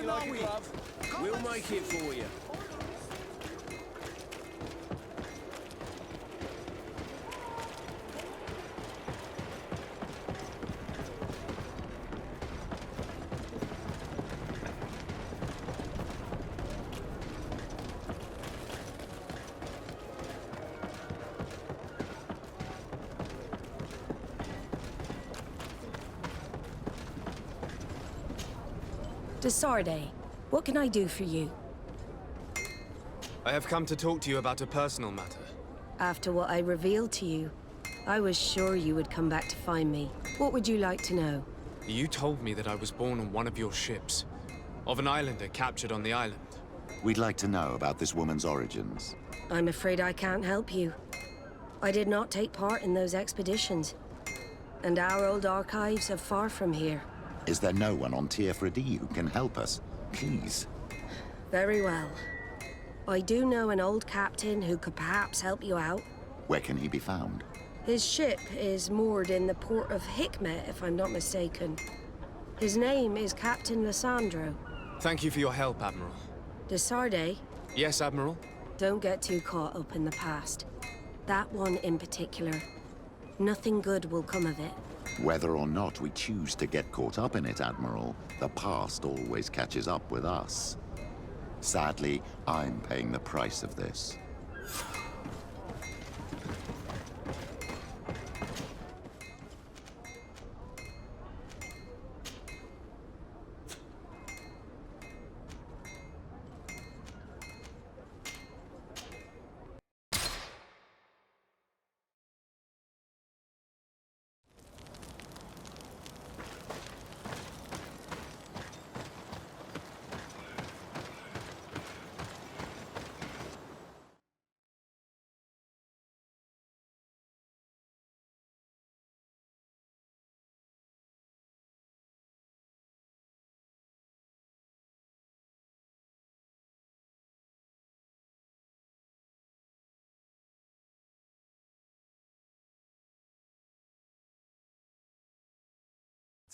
you like a glove? We'll make it for you. Desarde, what can I do for you? I have come to talk to you about a personal matter. After what I revealed to you, I was sure you would come back to find me. What would you like to know? You told me that I was born on one of your ships, of an islander captured on the island. We'd like to know about this woman's origins. I'm afraid I can't help you. I did not take part in those expeditions, and our old archives are far from here. Is there no one on Tier-Fredy who can help us? Please. Very well. I do know an old captain who could perhaps help you out. Where can he be found? His ship is moored in the port of Hikmet, if I'm not mistaken. His name is Captain Lissandro. Thank you for your help, Admiral. Desarde? Yes, Admiral? Don't get too caught up in the past. That one in particular. Nothing good will come of it. Whether or not we choose to get caught up in it, Admiral, the past always catches up with us. Sadly, I'm paying the price of this.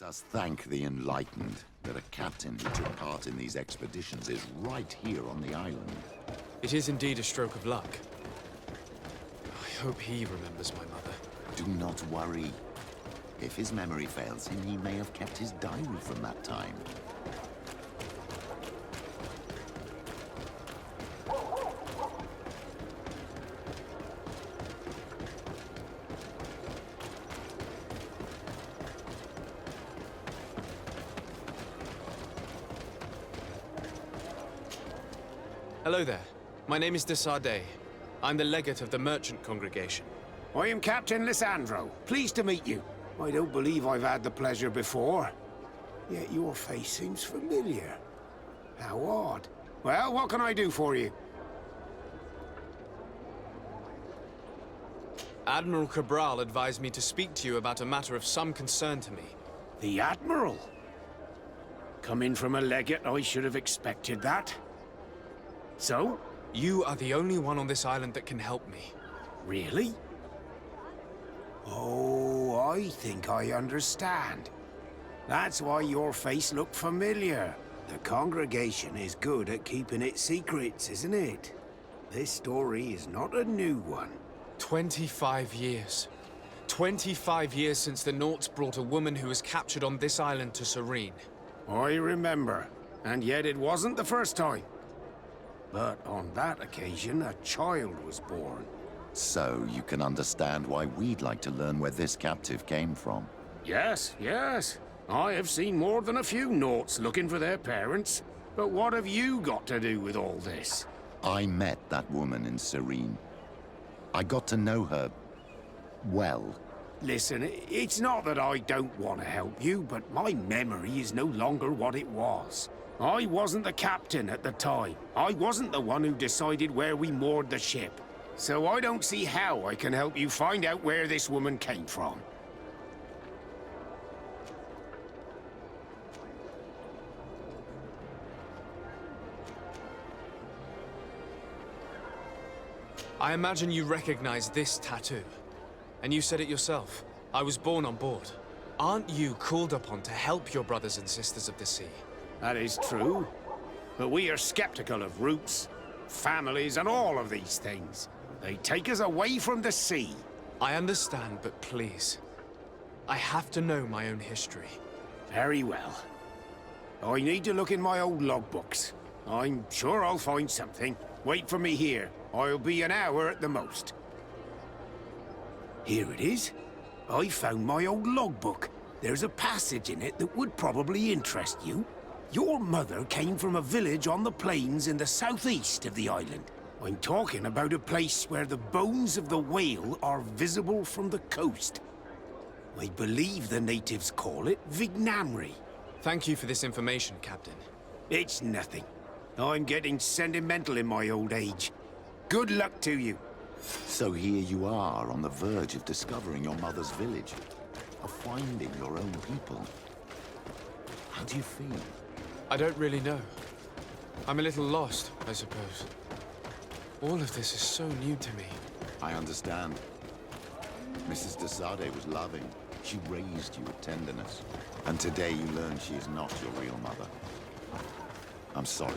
Let us thank the Enlightened that a captain who took part in these expeditions is right here on the island. It is indeed a stroke of luck. I hope he remembers my mother. Do not worry. If his memory fails him, he may have kept his diary from that time. Hello there. My name is Desarde. I'm the legate of the merchant congregation. I am Captain Lissandro. Pleased to meet you. I don't believe I've had the pleasure before. Yet your face seems familiar. How odd. Well, what can I do for you? Admiral Cabral advised me to speak to you about a matter of some concern to me. The Admiral? Coming from a legate, I should have expected that. So? You are the only one on this island that can help me. Really? Oh, I think I understand. That's why your face looked familiar. The congregation is good at keeping its secrets, isn't it? This story is not a new one. 25 years. 25 years since the Nauts brought a woman who was captured on this island to Serene. I remember. And yet it wasn't the first time. But on that occasion, a child was born. So you can understand why we'd like to learn where this captive came from. Yes, yes. I have seen more than a few Nauts looking for their parents. But what have you got to do with all this? I met that woman in Serene. I got to know her well. Listen, it's not that I don't want to help you, but my memory is no longer what it was. I wasn't the captain at the time. I wasn't the one who decided where we moored the ship. So I don't see how I can help you find out where this woman came from. I imagine you recognize this tattoo. And you said it yourself. I was born on board. Aren't you called upon to help your brothers and sisters of the sea? That is true. But we are skeptical of roots, families, and all of these things. They take us away from the sea. I understand, but please. I have to know my own history. Very well. I need to look in my old logbooks. I'm sure I'll find something. Wait for me here. I'll be an hour at the most. Here it is. I found my old logbook. There's a passage in it that would probably interest you. Your mother came from a village on the plains in the southeast of the island. I'm talking about a place where the bones of the whale are visible from the coast. I believe the natives call it Vignamri. Thank you for this information, Captain. It's nothing. I'm getting sentimental in my old age. Good luck to you. So here you are on the verge of discovering your mother's village, of finding your own people. How do you feel? I don't really know. I'm a little lost, I suppose. All of this is so new to me. I understand. Mrs. de Sade was loving. She raised you with tenderness. And today you learn she is not your real mother. I'm sorry.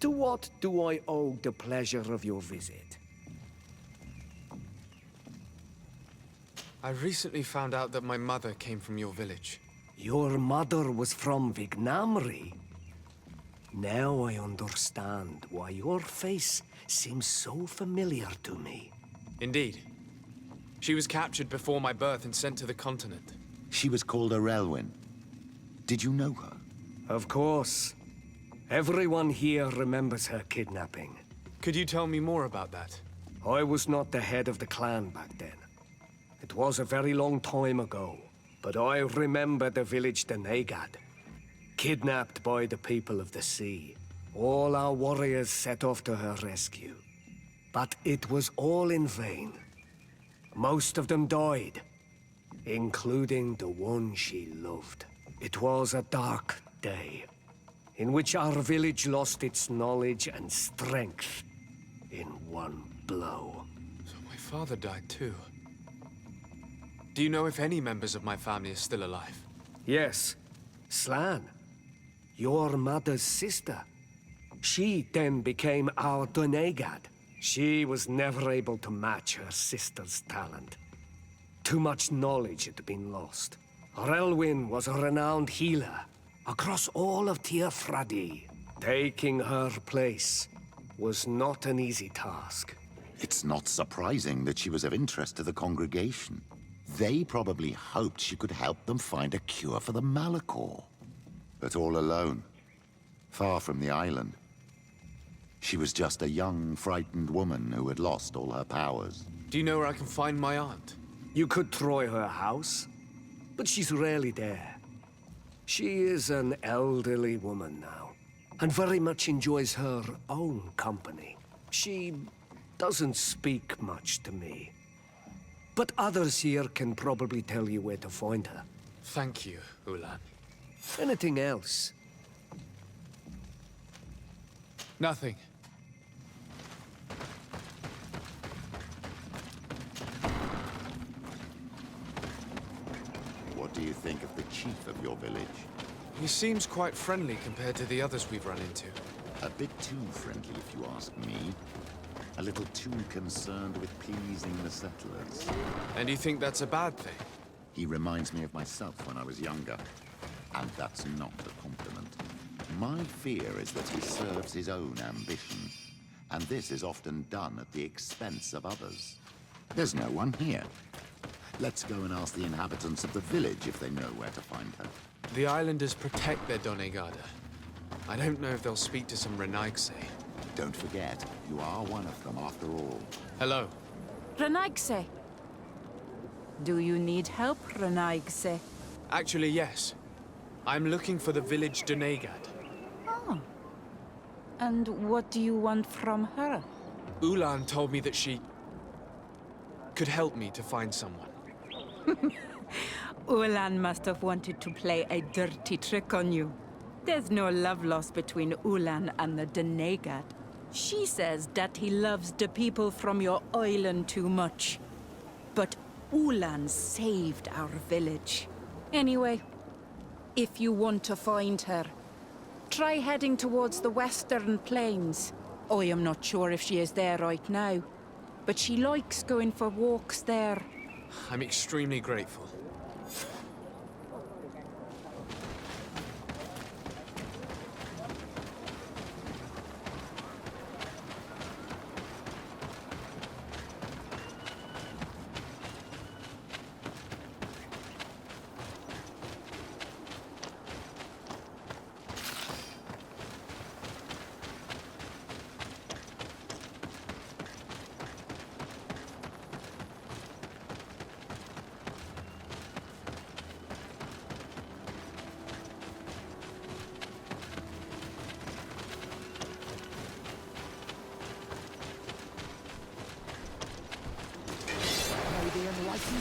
To what do I owe the pleasure of your visit? I recently found out that my mother came from your village. Your mother was from Vignamri. Now I understand why your face seems so familiar to me. Indeed. She was captured before my birth and sent to the continent. She was called Arelwyn. Did you know her? Of course. Everyone here remembers her kidnapping. Could you tell me more about that? I was not the head of the clan back then. It was a very long time ago, but I remember the village de Negad. Kidnapped by the people of the sea. All our warriors set off to her rescue. But it was all in vain. Most of them died, including the one she loved. It was a dark day, in which our village lost its knowledge and strength in one blow. So my father died too. Do you know if any members of my family are still alive? Yes, Slan, your mother's sister. She then became our Donegad. She was never able to match her sister's talent. Too much knowledge had been lost. Relwyn was a renowned healer across all of Teofradi. Taking her place was not an easy task. It's not surprising that she was of interest to the congregation. They probably hoped she could help them find a cure for the Malachor. But all alone, far from the island. She was just a young, frightened woman who had lost all her powers. Do you know where I can find my aunt? You could try her house, but she's rarely there. She is an elderly woman now, and very much enjoys her own company. She doesn't speak much to me, but others here can probably tell you where to find her. Thank you, Ulan. Anything else? Nothing. What do you think of the chief of your village? He seems quite friendly compared to the others we've run into. A bit too friendly, if you ask me. A little too concerned with pleasing the settlers. And you think that's a bad thing? He reminds me of myself when I was younger. And that's not a compliment. My fear is that he serves his own ambition. And this is often done at the expense of others. There's no one here. Let's go and ask the inhabitants of the village if they know where to find her. The islanders protect their Donegada. I don't know if they'll speak to some Renaigse. Don't forget, you are one of them after all. Hello. Renaigse. Do you need help, Renaigse? Actually, yes. I'm looking for the village Donegad. Oh. And what do you want from her? Ulan told me that she could help me to find someone. Ulan must have wanted to play a dirty trick on you. There's no love lost between Ulan and the Donegad. She says that he loves the people from your island too much. But Ulan saved our village. Anyway, if you want to find her, try heading towards the western plains. I am not sure if she is there right now, but she likes going for walks there. I'm extremely grateful.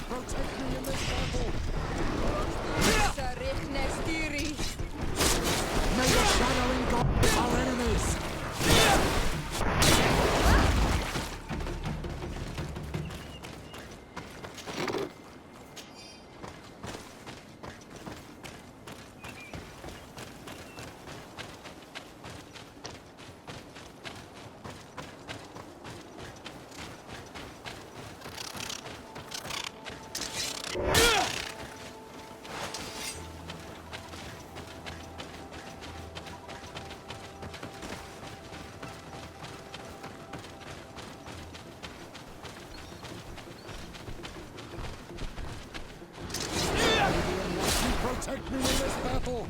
Protect me in this battle! May the shadowing God our enemies! Protect me in this battle!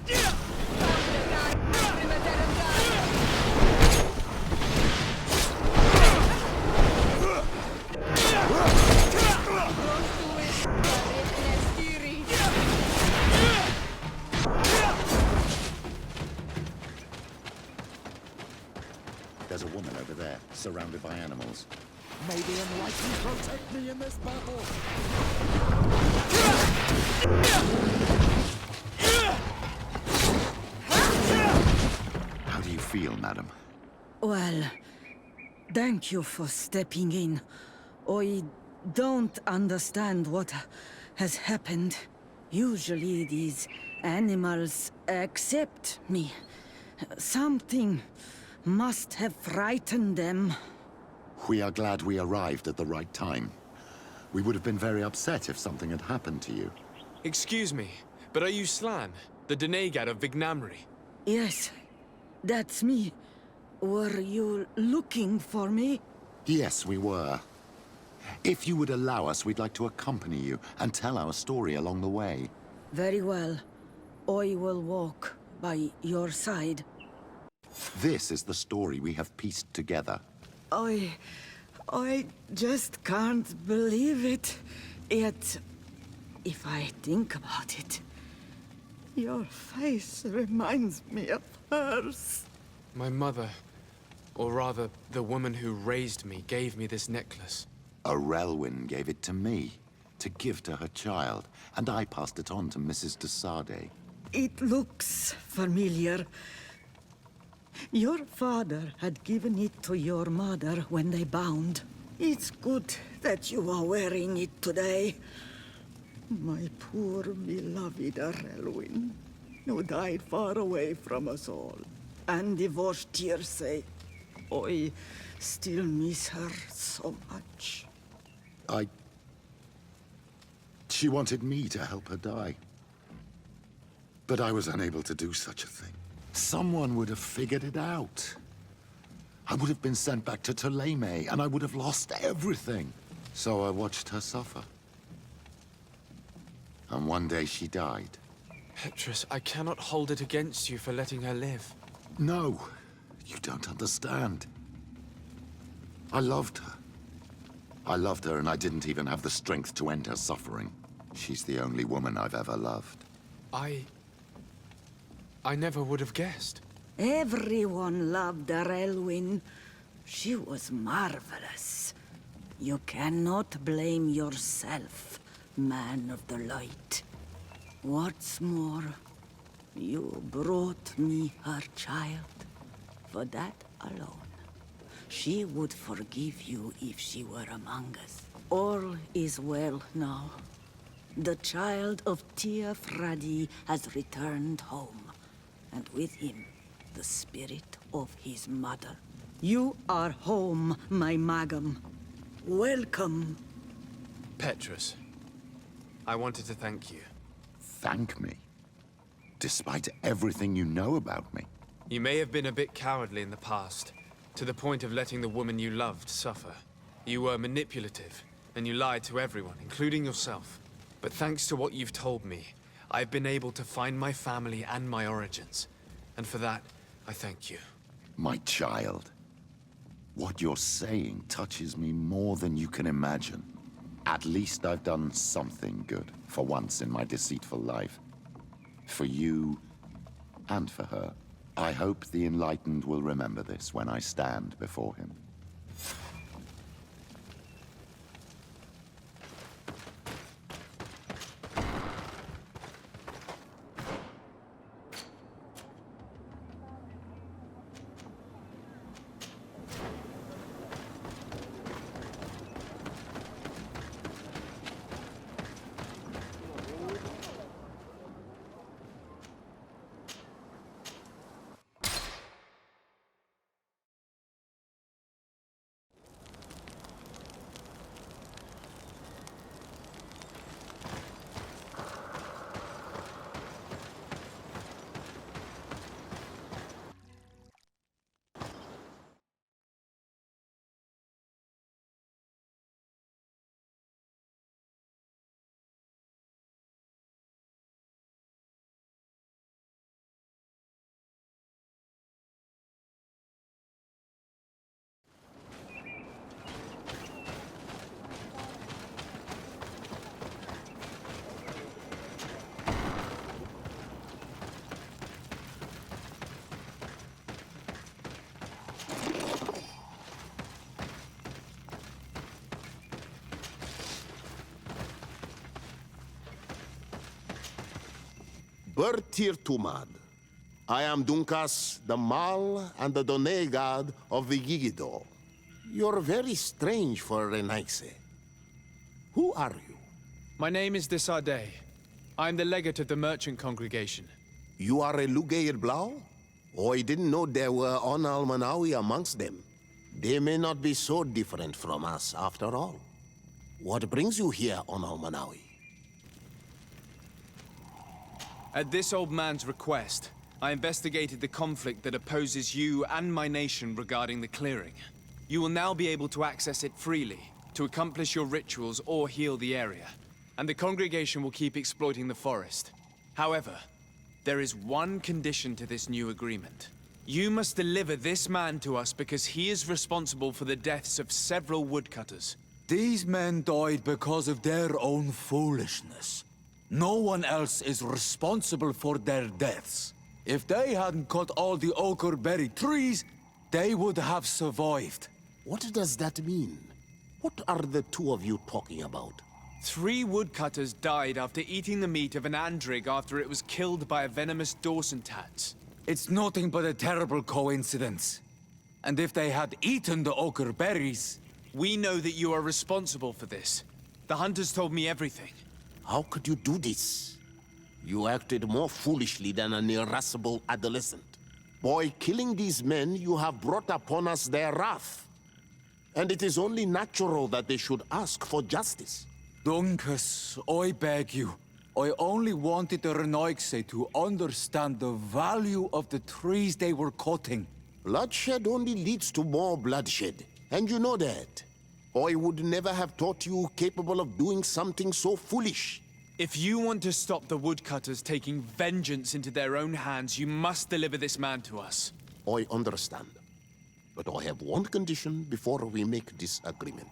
There's a woman over there, surrounded by animals. May the enlightened protect me in this battle! How do you feel, madam? Well, thank you for stepping in. I don't understand what has happened. Usually these animals accept me. Something must have frightened them. We are glad we arrived at the right time. We would have been very upset if something had happened to you. Excuse me, but are you Slan, the Denegad of Vignamri? Yes, that's me. Were you looking for me? Yes, we were. If you would allow us, we'd like to accompany you and tell our story along the way. Very well. I will walk by your side. This is the story we have pieced together. I just can't believe it. Yet, if I think about it, your face reminds me of hers. My mother, or rather, the woman who raised me, gave me this necklace. Arelwyn gave it to me, to give to her child, and I passed it on to Mrs. de Sade. It looks familiar. Your father had given it to your mother when they bound. It's good that you are wearing it today. My poor beloved Arelwyn, who died far away from us all, and divorced Tirce. I still miss her so much. She wanted me to help her die. But I was unable to do such a thing. Someone would have figured it out. I would have been sent back to Ptolemy, and I would have lost everything. So I watched her suffer. And one day she died. Petrus, I cannot hold it against you for letting her live. No, you don't understand. I loved her. I loved her, and I didn't even have the strength to end her suffering. She's the only woman I've ever loved. I never would have guessed. Everyone loved Arelwyn. She was marvelous. You cannot blame yourself, man of the light. What's more, you brought me her child. For that alone, she would forgive you if she were among us. All is well now. The child of Tia Fradi has returned home, and with him, the spirit of his mother. You are home, my Magam. Welcome. Petrus, I wanted to thank you. Thank me? Despite everything you know about me? You may have been a bit cowardly in the past, to the point of letting the woman you loved suffer. You were manipulative, and you lied to everyone, including yourself. But thanks to what you've told me, I've been able to find my family and my origins. And for that, I thank you. My child. What you're saying touches me more than you can imagine. At least I've done something good, for once in my deceitful life. For you, and for her. I hope the Enlightened will remember this when I stand before him. Bertir Tumad. I am Dunkas, the Mal and the Donegad of Vigigido. You're very strange for Renaise. Who are you? My name is de Sade. I'm the legate of the merchant congregation. You are a Lugeir Blau? I didn't know there were on Almanawi amongst them. They may not be so different from us after all. What brings you here on Almanawi? At this old man's request, I investigated the conflict that opposes you and my nation regarding the clearing. You will now be able to access it freely, to accomplish your rituals or heal the area. And the congregation will keep exploiting the forest. However, there is one condition to this new agreement. You must deliver this man to us because he is responsible for the deaths of several woodcutters. These men died because of their own foolishness. No one else is responsible for their deaths. If they hadn't cut all the oakerberry trees, they would have survived. What does that mean? What are the two of you talking about? 3 woodcutters died after eating the meat of an andrig after it was killed by a venomous Dawson tats. It's nothing but a terrible coincidence. And if they had eaten the ochre berries... We know that you are responsible for this. The hunters told me everything. How could you do this? You acted more foolishly than an irascible adolescent. By killing these men, you have brought upon us their wrath. And it is only natural that they should ask for justice. Dunkus, I beg you. I only wanted the Renaigse to understand the value of the trees they were cutting. Bloodshed only leads to more bloodshed, and you know that. I would never have thought you capable of doing something so foolish. If you want to stop the woodcutters taking vengeance into their own hands, you must deliver this man to us. I understand. But I have one condition before we make this agreement.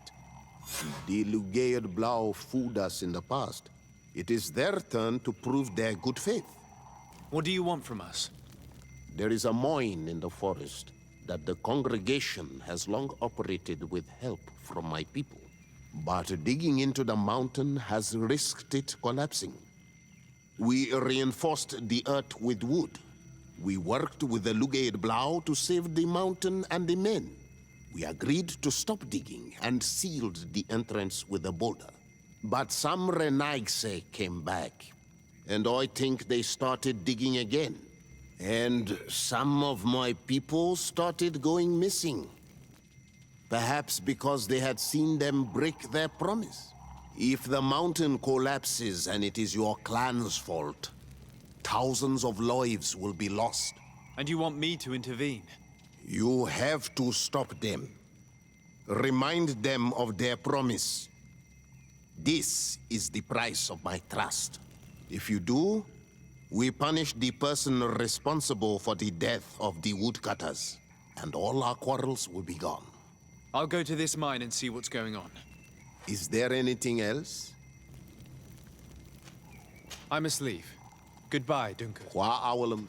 The Lugaid Blau fooled us in the past. It is their turn to prove their good faith. What do you want from us? There is a mine in the forest that the congregation has long operated with help from my people. But digging into the mountain has risked it collapsing. We reinforced the earth with wood. We worked with the Lugaid Blau to save the mountain and the men. We agreed to stop digging and sealed the entrance with a boulder. But some Renaigse came back, and I think they started digging again. And some of my people started going missing. Perhaps because they had seen them break their promise. If the mountain collapses and it is your clan's fault, thousands of lives will be lost. And you want me to intervene? You have to stop them. Remind them of their promise. This is the price of my trust. If you do, we punish the person responsible for the death of the woodcutters, and all our quarrels will be gone. I'll go to this mine and see what's going on. Is there anything else? I must leave. Goodbye, Duncan. Qua awalum.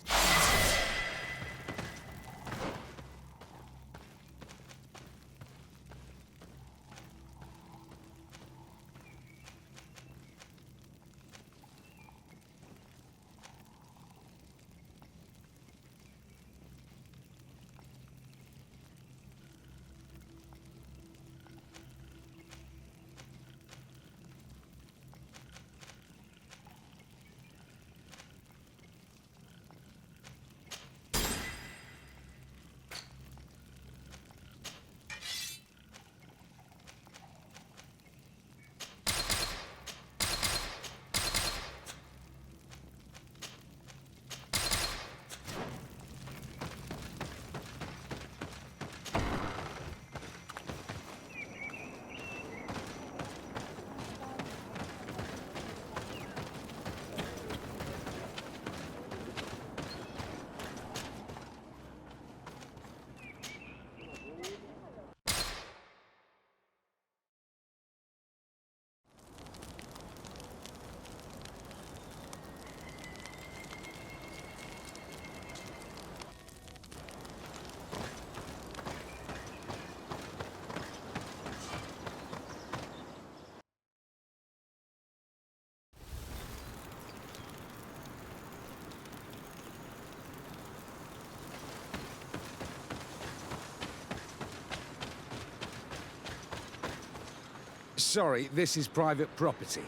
Sorry, this is private property.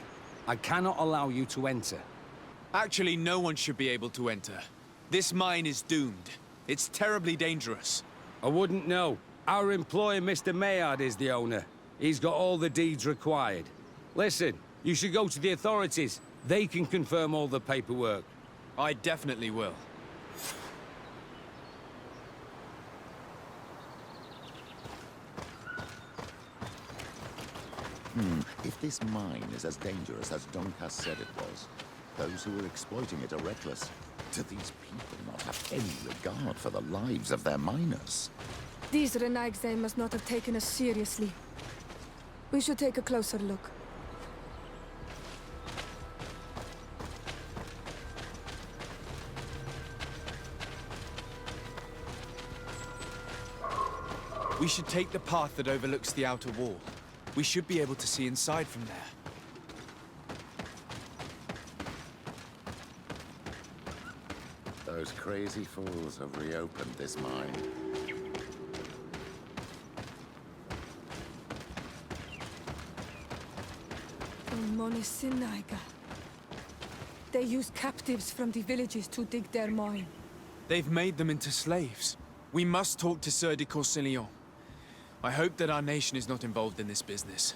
I cannot allow you to enter. Actually, no one should be able to enter. This mine is doomed. It's terribly dangerous. I wouldn't know. Our employer, Mr. Maillard, is the owner. He's got all the deeds required. Listen, you should go to the authorities. They can confirm all the paperwork. I definitely will. If this mine is as dangerous as Doncass said it was, those who are exploiting it are reckless. Do these people not have any regard for the lives of their miners? These Renagse must not have taken us seriously. We should take a closer look. We should take the path that overlooks the outer wall. We should be able to see inside from there. Those crazy fools have reopened this mine. Monisinaga. They use captives from the villages to dig their mine. They've made them into slaves. We must talk to Sieur de Courcillon. I hope that our nation is not involved in this business.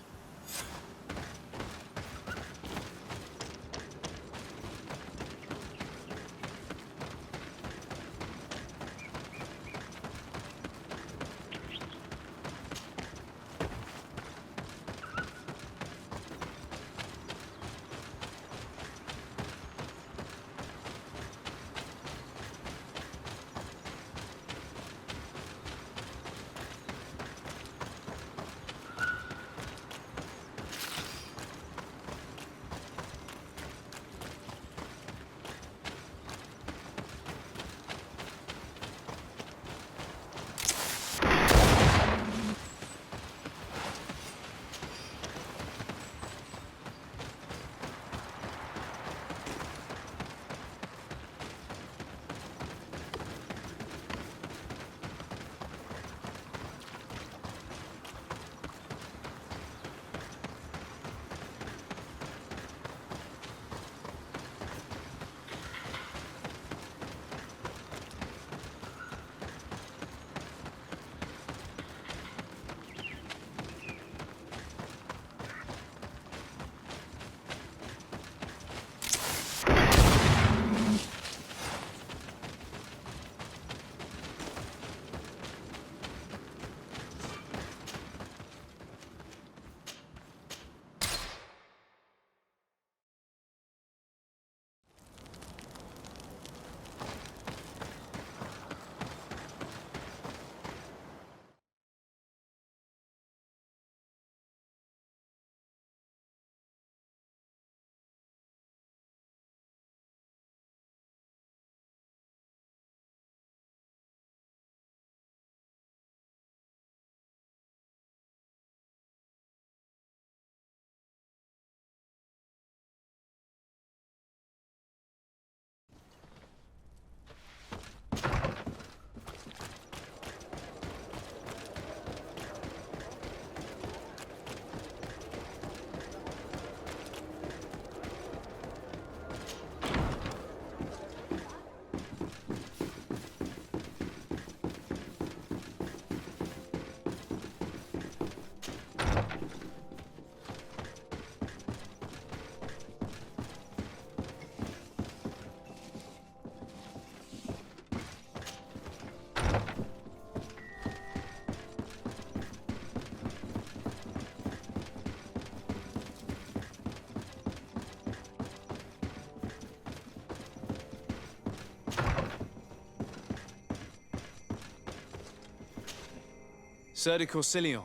Sieur de Courcillon.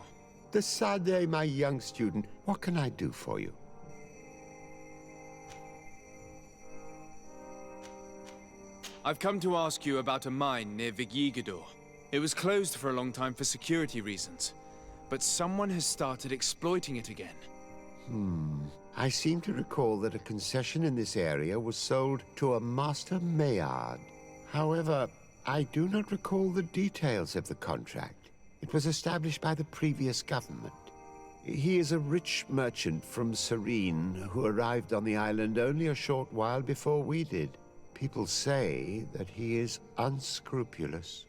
The Sade, my young student. What can I do for you? I've come to ask you about a mine near Vigigador. It was closed for a long time for security reasons, but someone has started exploiting it again. I seem to recall that a concession in this area was sold to a Master Maillard. However, I do not recall the details of the contract. It was established by the previous government. He is a rich merchant from Serene who arrived on the island only a short while before we did. People say that he is unscrupulous.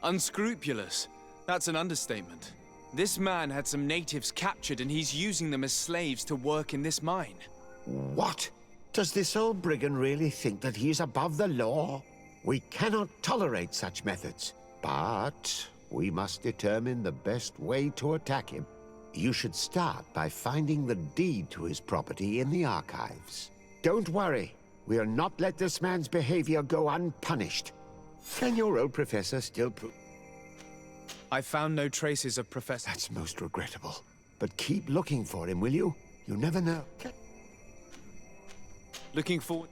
Unscrupulous? That's an understatement. This man had some natives captured and he's using them as slaves to work in this mine. What? Does this old brigand really think that he is above the law? We cannot tolerate such methods, but we must determine the best way to attack him. You should start by finding the deed to his property in the archives. Don't worry, we'll not let this man's behavior go unpunished. Can your old professor still prove? I found no traces of Professor... That's most regrettable. But keep looking for him, will you? You never know. Looking forward...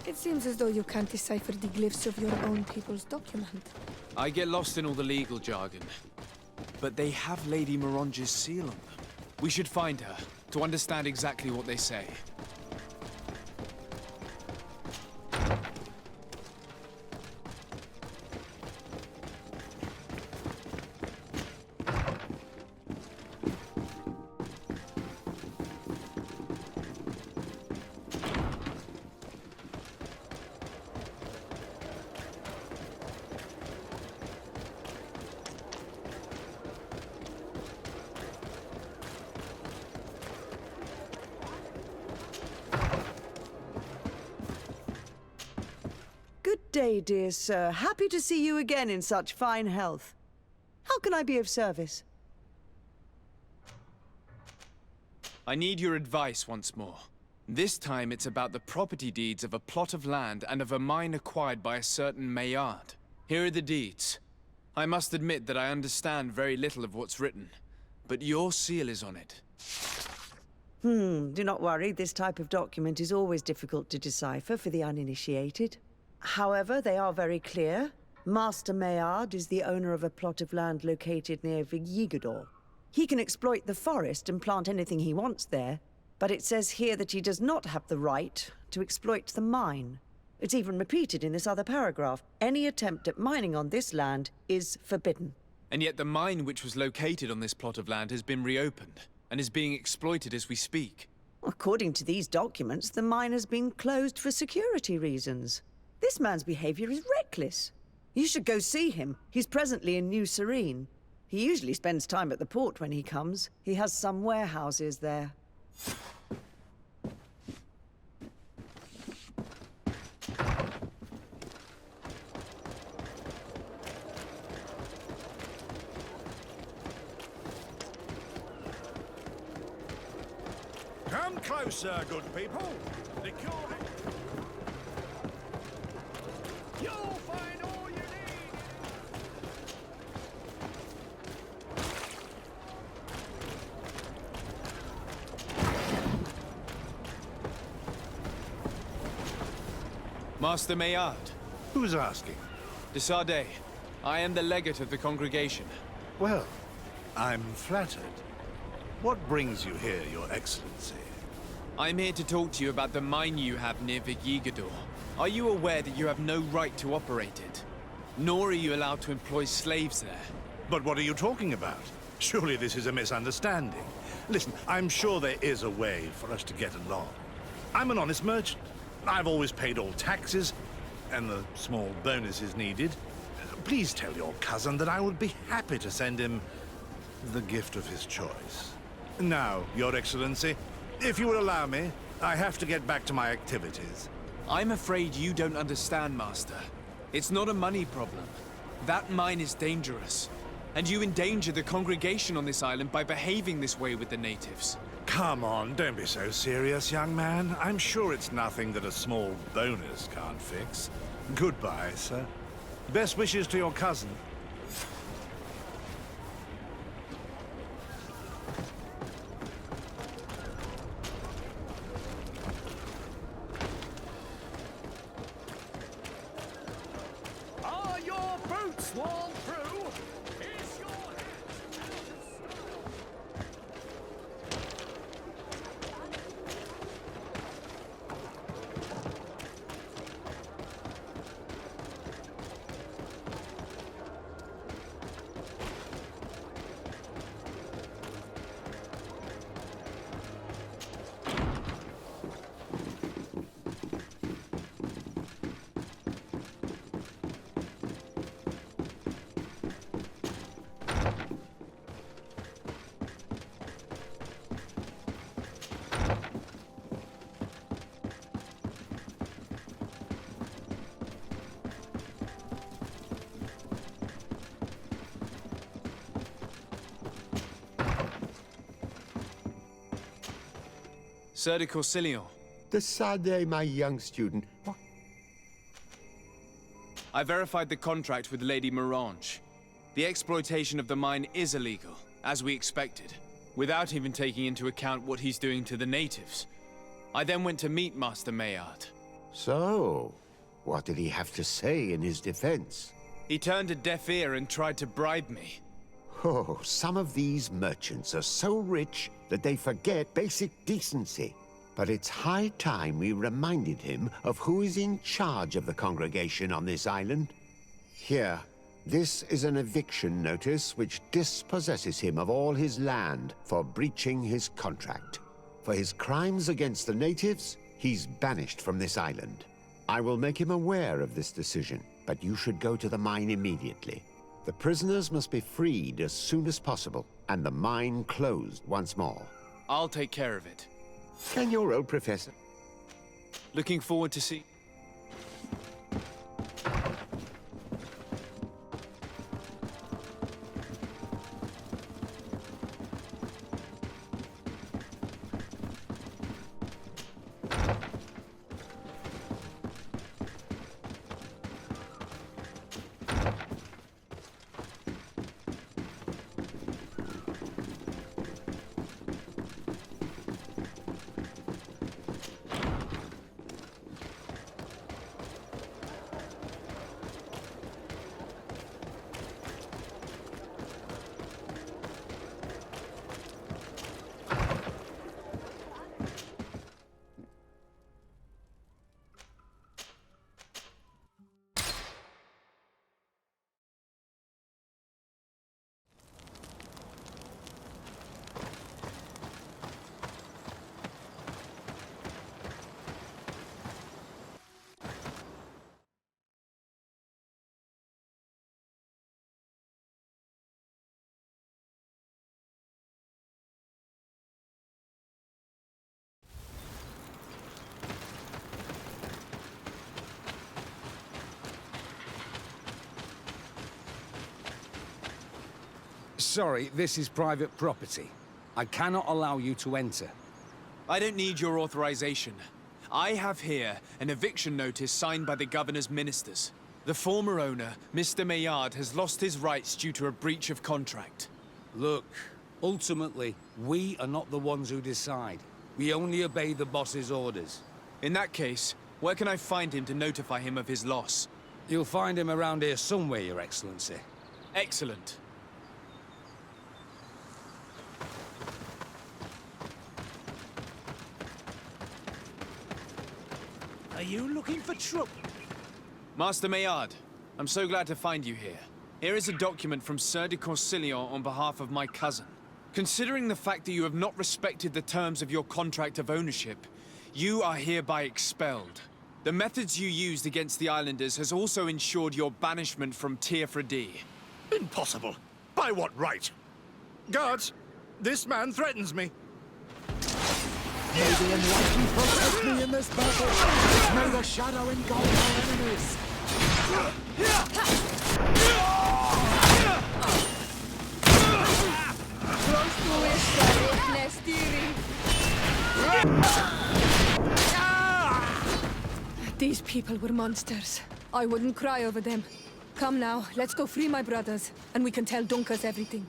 It seems as though you can't decipher the glyphs of your own people's document. I get lost in all the legal jargon. But they have Lady Moronge's seal on them. We should find her, to understand exactly what they say. Good day, dear sir. Happy to see you again in such fine health. How can I be of service? I need your advice once more. This time it's about the property deeds of a plot of land and of a mine acquired by a certain Maillard. Here are the deeds. I must admit that I understand very little of what's written, but your seal is on it. Do not worry. This type of document is always difficult to decipher for the uninitiated. However, they are very clear. Master Maillard is the owner of a plot of land located near Vigyigador. He can exploit the forest and plant anything he wants there, but it says here that he does not have the right to exploit the mine. It's even repeated in this other paragraph. Any attempt at mining on this land is forbidden. And yet the mine which was located on this plot of land has been reopened, and is being exploited as we speak. According to these documents, the mine has been closed for security reasons. This man's behavior is reckless. You should go see him. He's presently in New Serene. He usually spends time at the port when he comes. He has some warehouses there. Come closer, good people. You'll find all you need. Master Maillard. Who's asking? De Sardet. I am the legate of the congregation. Well, I'm flattered. What brings you here, Your Excellency? I'm here to talk to you about the mine you have near Vigyigador. Are you aware that you have no right to operate it? Nor are you allowed to employ slaves there. But what are you talking about? Surely this is a misunderstanding. Listen, I'm sure there is a way for us to get along. I'm an honest merchant. I've always paid all taxes, and the small bonuses needed. Please tell your cousin that I would be happy to send him the gift of his choice. Now, Your Excellency, if you will allow me, I have to get back to my activities. I'm afraid you don't understand, Master. It's not a money problem. That mine is dangerous. And you endanger the congregation on this island by behaving this way with the natives. Come on, don't be so serious, young man. I'm sure it's nothing that a small bonus can't fix. Goodbye, sir. Best wishes to your cousin. Are your boots worn through? Is your Sir de Corsilion. Decidez, my young student. What? I verified the contract with Lady Mirange. The exploitation of the mine is illegal, as we expected, without even taking into account what he's doing to the natives. I then went to meet Master Maillard. So, what did he have to say in his defense? He turned a deaf ear and tried to bribe me. Oh, some of these merchants are so rich that they forget basic decency. But it's high time we reminded him of who is in charge of the congregation on this island. Here, this is an eviction notice which dispossesses him of all his land for breaching his contract. For his crimes against the natives, he's banished from this island. I will make him aware of this decision, but you should go to the mine immediately. The prisoners must be freed as soon as possible, and the mine closed once more. I'll take care of it. Can your old professor? Looking forward to see... Sorry, this is private property. I cannot allow you to enter. I don't need your authorization. I have here an eviction notice signed by the governor's ministers. The former owner, Mr. Maillard, has lost his rights due to a breach of contract. Look, ultimately, we are not the ones who decide. We only obey the boss's orders. In that case, where can I find him to notify him of his loss? You'll find him around here somewhere, Your Excellency. Excellent. Are you looking for trouble? Master Maillard, I'm so glad to find you here. Here is a document from Sir de Corsilion on behalf of my cousin. Considering the fact that you have not respected the terms of your contract of ownership, you are hereby expelled. The methods you used against the islanders has also ensured your banishment from Teofredi. Impossible. By what right? Guards, this man threatens me. May the enlightened protect me in this battle. May the shadow engulf our enemies. These people were monsters. I wouldn't cry over them. Come now, let's go free my brothers, and we can tell Dunkus everything.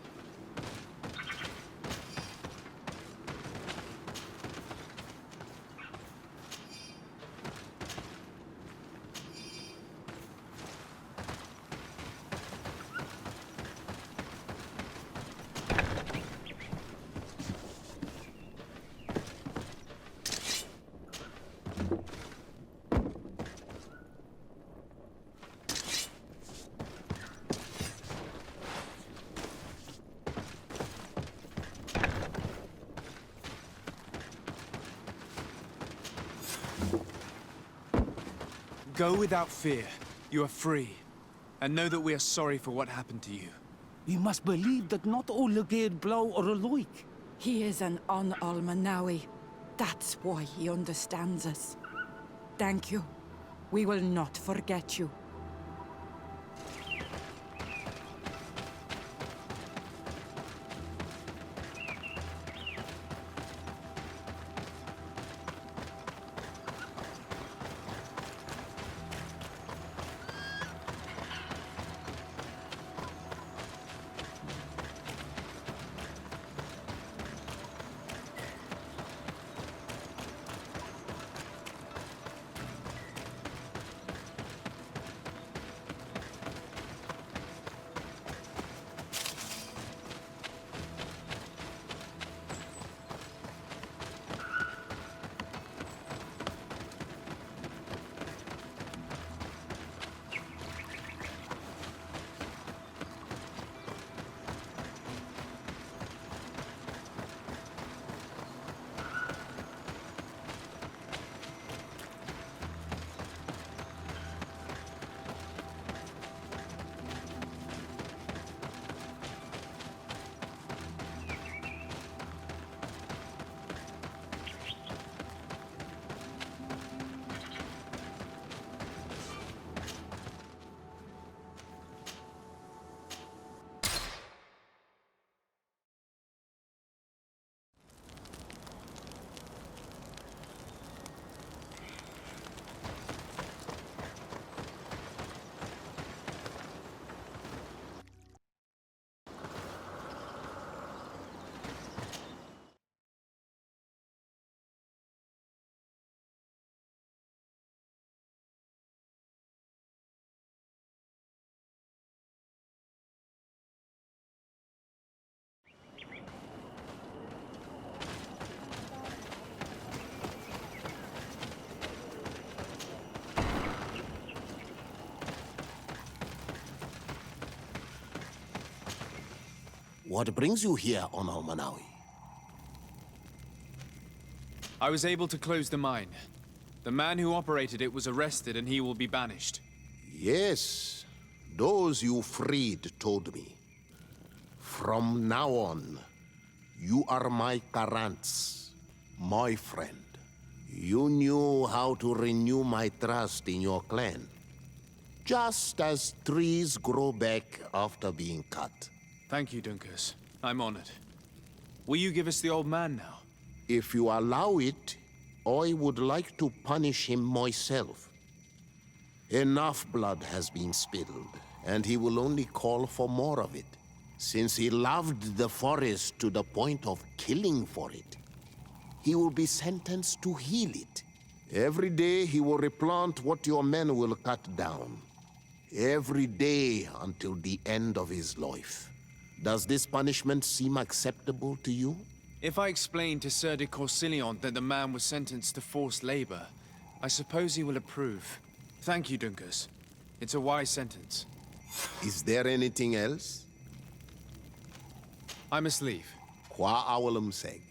Go without fear. You are free. And know that we are sorry for what happened to you. We must believe that not all Legate Blow are alike. He is an Almanawi. That's why he understands us. Thank you. We will not forget you. What brings you here on Almanawi? I was able to close the mine. The man who operated it was arrested and he will be banished. Yes, those you freed told me. From now on, you are my Karants, my friend. You knew how to renew my trust in your clan. Just as trees grow back after being cut. Thank you, Dunkus. I'm honored. Will you give us the old man now? If you allow it, I would like to punish him myself. Enough blood has been spilled, and he will only call for more of it. Since he loved the forest to the point of killing for it, he will be sentenced to heal it. Every day he will replant what your men will cut down. Every day until the end of his life. Does this punishment seem acceptable to you? If I explain to Sir de Corsilion that the man was sentenced to forced labor, I suppose he will approve. Thank you, Dunkus. It's a wise sentence. Is there anything else? I must leave. Qua awalum seg.